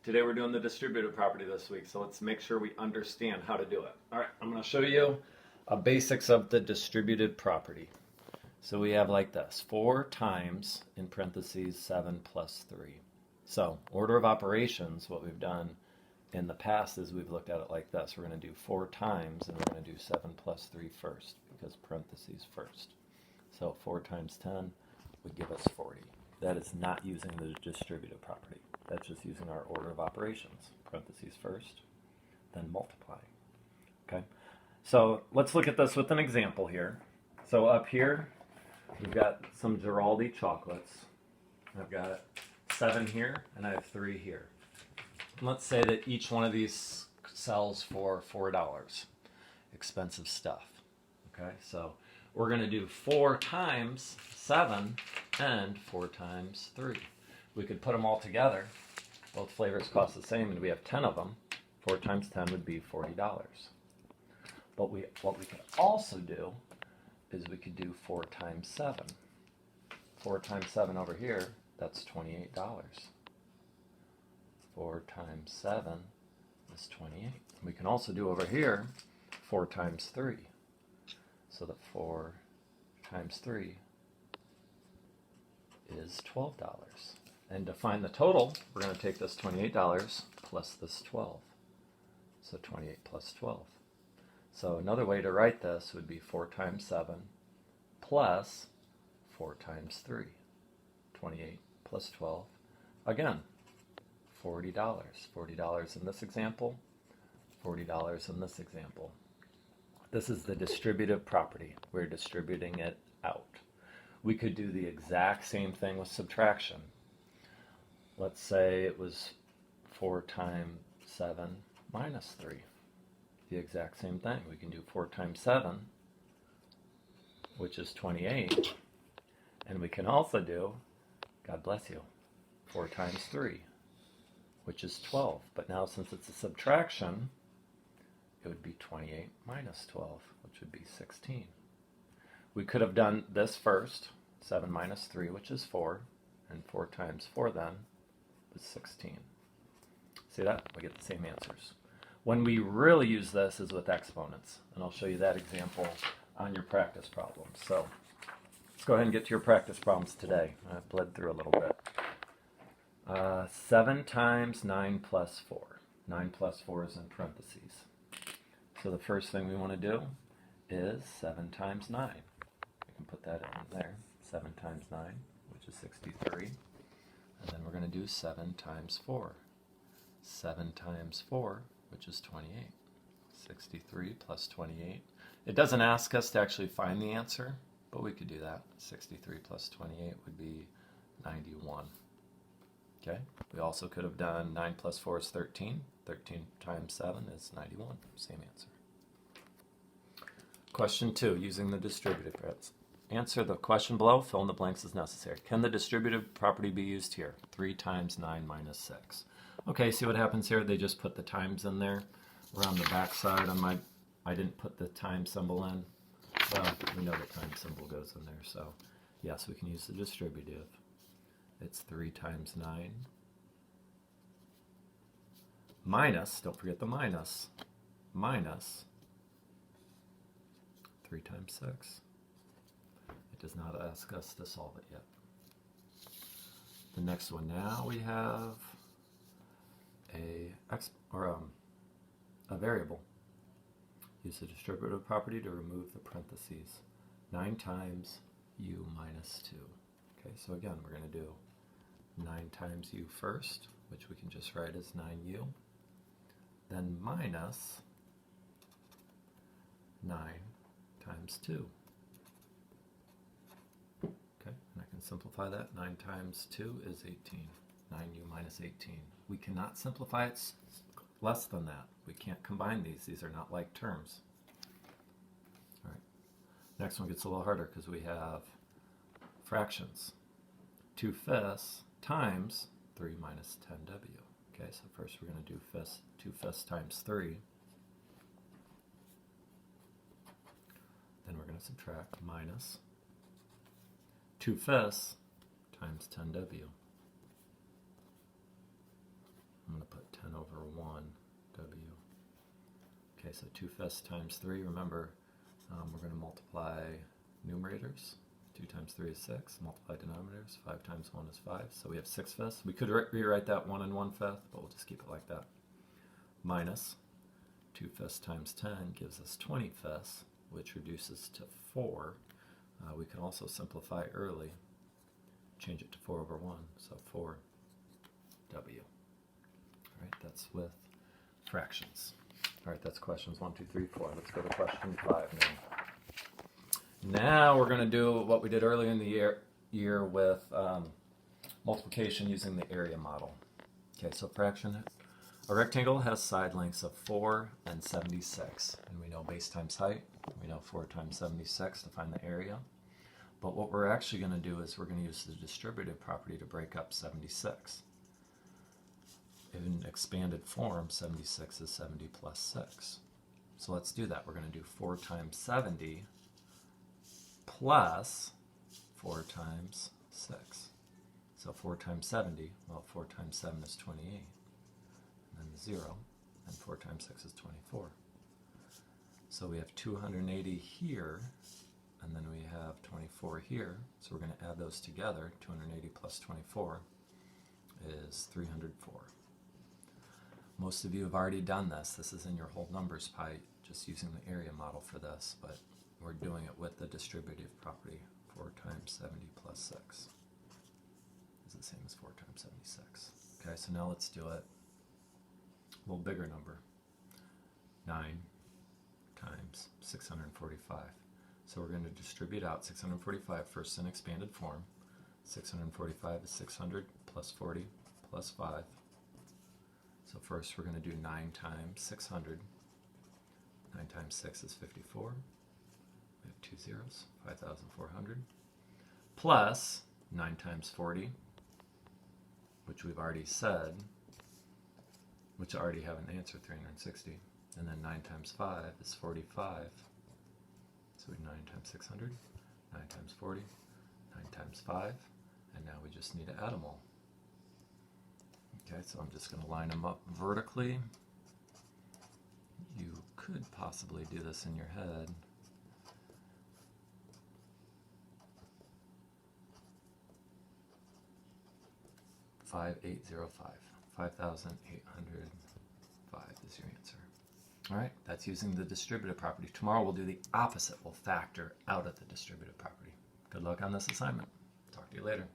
Today we're doing the distributive property this week, so let's make sure we understand how to do it. All right, I'm going to show you basics of the distributive property. So we have like this, 4 times, in parentheses, 7 plus 3. So order of operations, what we've done in the past is we've looked at it like this. We're going to do 4 times, and we're going to do 7 plus 3 first, because parentheses first. So 4 times 10 would give us 40. That is not using the distributive property. That's just using our order of operations. Parentheses first, then multiply. Okay? So let's look at this with an example here. So up here, we've got some Giraldi chocolates. I've got 7 here, and I have 3 here. And let's say that each one of these sells for $4. Expensive stuff. Okay? So we're going to do 4 times 7 and 4 times 3. We could put them all together. Both flavors cost the same, and we have 10 of them. 4 times 10 would be $40. But what we could also do is we could do 4 times 7. 4 times 7 over here, that's $28. 4 times 7 is 28. We can also do over here 4 times 3. So that 4 times 3 is $12. And to find the total, we're going to take this $28 plus this 12. So 28 plus 12. So another way to write this would be 4 times 7 plus 4 times 3. 28 plus 12. Again, $40. $40 in this example, $40 in this example. This is the distributive property. We're distributing it out. We could do the exact same thing with subtraction. Let's say it was 4 times 7 minus 3. The exact same thing. We can do 4 times 7, which is 28. And we can also do, God bless you, 4 times 3, which is 12. But now since it's a subtraction, it would be 28 minus 12, which would be 16. We could have done this first, 7 minus 3, which is 4, and 4 times 4 then is 16. See that? We get the same answers. When we really use this is with exponents, and I'll show you that example on your practice problems. So let's go ahead and get to your practice problems today. I've bled through a little bit. 7 times 9 plus 4. 9 plus 4 is in parentheses. So the first thing we want to do is 7 times 9. We can put that in there. 7 times 9, which is 63. And then we're going to do 7 times 4. 7 times 4, which is 28. 63 plus 28. It doesn't ask us to actually find the answer, but we could do that. 63 plus 28 would be 91. Okay? We also could have done 9 plus 4 is 13. 13 times 7 is 91. Same answer. Question 2, using the distributive property. Answer the question below, fill in the blanks as necessary. Can the distributive property be used here? 3 times 9 minus 6. Okay, see what happens here? They just put the times in there. Around the back side on I didn't put the time symbol in. Well, we know the time symbol goes in there, so yes, we can use the distributive. It's 3 times 9 minus, don't forget the minus, minus 3 times 6. It does not ask us to solve it yet. The next one, now we have a variable. Use the distributive property to remove the parentheses. 9 times u minus 2. Okay, so again, we're going to do 9 times u first, which we can just write as 9u. Then minus 9 times 2. Okay, and I can simplify that. 9 times 2 is 18. 9u minus 18. We cannot simplify it less than that. We can't combine these. These are not like terms. All right. Next one gets a little harder because we have fractions. 2/5 times 3 minus 10w. Okay, so first we're going to do 2/5 times 3. Then we're going to subtract minus 2/5 times 10w. I'm going to put 1 W. Okay, so 2/5 times 3. Remember, we're going to multiply numerators. 2 times 3 is 6. Multiply denominators. 5 times 1 is 5. So we have 6/5. We could rewrite that 1 and 1/5, but we'll just keep it like that. Minus 2/5 times 10 gives us 20/5, which reduces to 4. We can also simplify early. Change it to 4 over 1. So 4 W. All right, that's with fractions. All right, that's questions 1, 2, 3, 4. Let's go to question 5 now. Now we're going to do what we did earlier in the year with multiplication using the area model. Okay, so fraction. A rectangle has side lengths of 4 and 76. And we know base times height. We know 4 times 76 to find the area. But what we're actually going to do is we're going to use the distributive property to break up 76. In expanded form, 76 is 70 plus 6. So let's do that. We're going to do 4 times 70 plus 4 times 6. So 4 times 70, well, 4 times 7 is 28. And then 0, and 4 times 6 is 24. So we have 280 here, and then we have 24 here. So we're going to add those together. 280 plus 24 is 304. Most of you have already done this. This is in your whole numbers pie, just using the area model for this, but we're doing it with the distributive property. 4 times 70 plus 6 is the same as 4 times 76. Okay, so now let's do it a little bigger number. 9 times 645. So we're going to distribute out 645 first in expanded form. 645 is 600 plus 40 plus 5. So first we're going to do 9 times 600. 9 times 6 is 54. We have 2 zeros, 5,400. Plus 9 times 40, which we've already said, which I already have an answer, 360. And then 9 times 5 is 45. So we 9 times 600, 9 times 40, 9 times 5. And now we just need to add them all. Okay, so I'm just going to line them up vertically. You could possibly do this in your head. $5,805. 5,805 is your answer. All right, that's using the distributive property. Tomorrow we'll do the opposite. We'll factor out of the distributive property. Good luck on this assignment. Talk to you later.